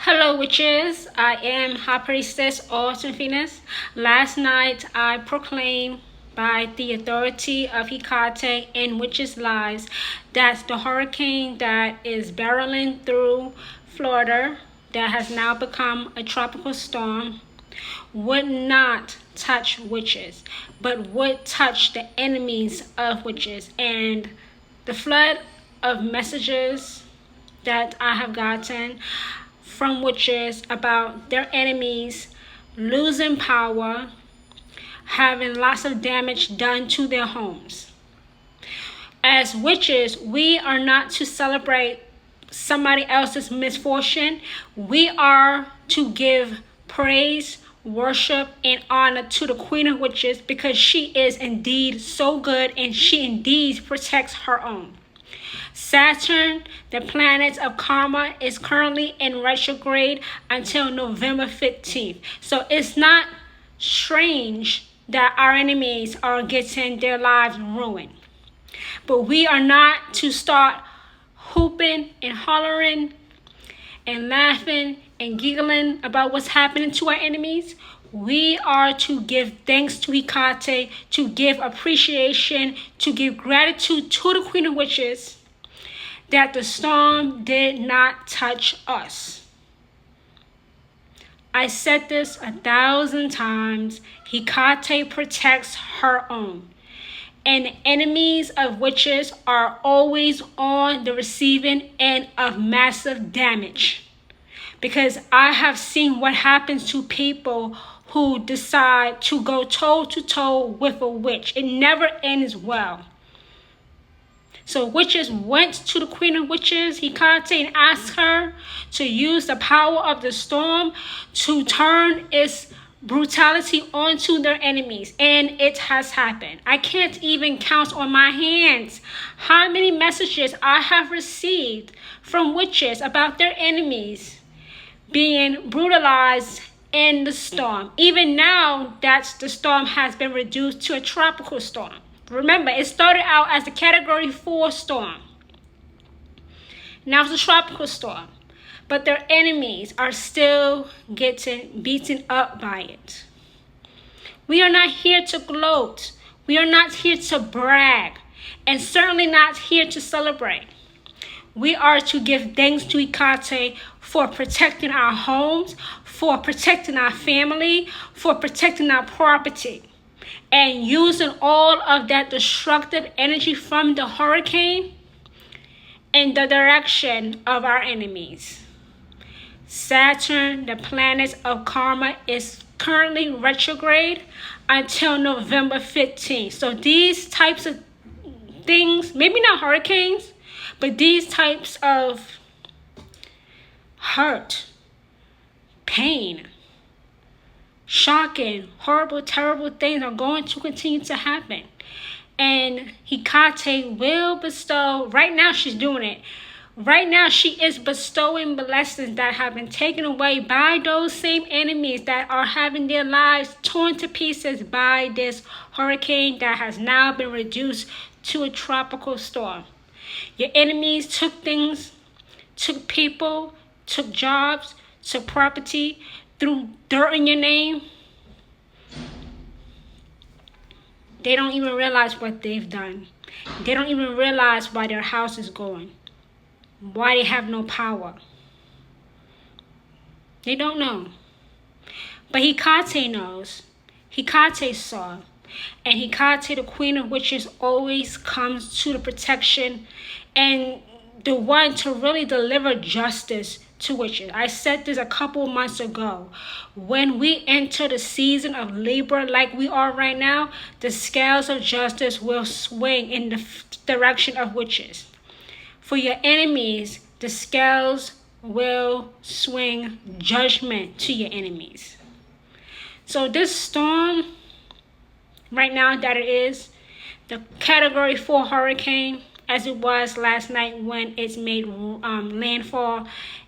Hello witches, I am High Priestess Autumn Venus. Last night I proclaimed by the authority of Hecate and witches' lives that the hurricane that is barreling through Florida, that has now become a tropical storm, would not touch witches, but would touch the enemies of witches. And the flood of messages that I have gotten from witches about their enemies losing power, having lots of damage done to their homes. As witches, we are not to celebrate somebody else's misfortune. We are to give praise, worship, and honor to the Queen of Witches, because she is indeed so good and she indeed protects her own. Saturn, the planet of karma, is currently in retrograde until November 15th. So it's not strange that our enemies are getting their lives ruined. But we are not to start hooping and hollering and laughing and giggling about what's happening to our enemies. We are to give thanks to Hecate, to give appreciation, to give gratitude to the Queen of Witches, that the storm did not touch us. I said this 1,000 times. Hecate protects her own. And enemies of witches are always on the receiving end of massive damage. Because I have seen what happens to people who decide to go toe-to-toe with a witch. It never ends well. So witches went to the Queen of Witches, Hecate, and asked her to use the power of the storm to turn its brutality onto their enemies. And it has happened. I can't even count on my hands how many messages I have received from witches about their enemies being brutalized in the storm. Even now that the storm has been reduced to a tropical storm. Remember, it started out as a Category 4 storm. Now it's a tropical storm. But their enemies are still getting beaten up by it. We are not here to gloat. We are not here to brag. And certainly not here to celebrate. We are to give thanks to Hecate for protecting our homes, for protecting our family, for protecting our property, and using all of that destructive energy from the hurricane in the direction of our enemies. Saturn, the planet of karma, is currently retrograde until November 15th. So these types of things, maybe not hurricanes, but these types of hurt, pain, shocking, horrible, terrible things are going to continue to happen. And Hecate will bestow, right now she's doing it. Right now she is bestowing blessings that have been taken away by those same enemies that are having their lives torn to pieces by this hurricane that has now been reduced to a tropical storm. Your enemies took things, took people, took jobs, took property, threw dirt in your name. They don't even realize what they've done. They don't even realize why their house is going, why they have no power. They don't know. But Hecate knows. Hecate saw. And Hecate, the Queen of Witches, always comes to the protection and the one to really deliver justice to witches. I said this a couple months ago. When we enter the season of Libra like we are right now, the scales of justice will swing in the direction of witches. For your enemies, the scales will swing judgment to your enemies. So this storm, right now that it is, the Category 4 hurricane, as it was last night when it made landfall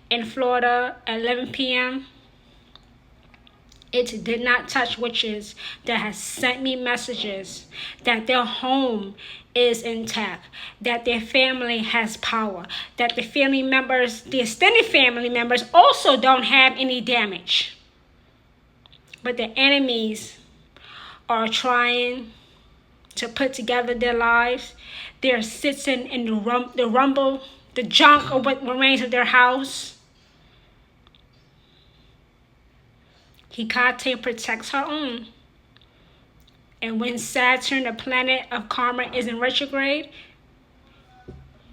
in Florida at 11 p.m. It did not touch witches that has sent me messages that their home is intact, that their family has power, that the family members, the extended family members, also don't have any damage. But the enemies are trying to put together their lives. They're sitting in the rumble, the junk of what remains of their house. Hecate protects her own. And when Saturn, the planet of karma, is in retrograde,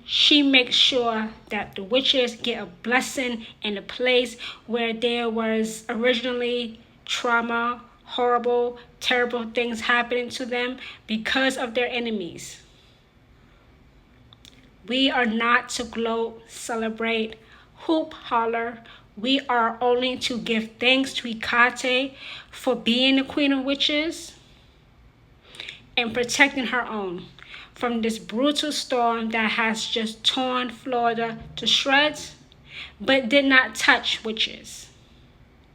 she makes sure that the witches get a blessing in a place where there was originally trauma, horrible, terrible things happening to them because of their enemies. We are not to gloat, celebrate, hoop, holler. We are only to give thanks to Hecate for being the queen of witches and protecting her own from this brutal storm that has just torn Florida to shreds, but did not touch witches.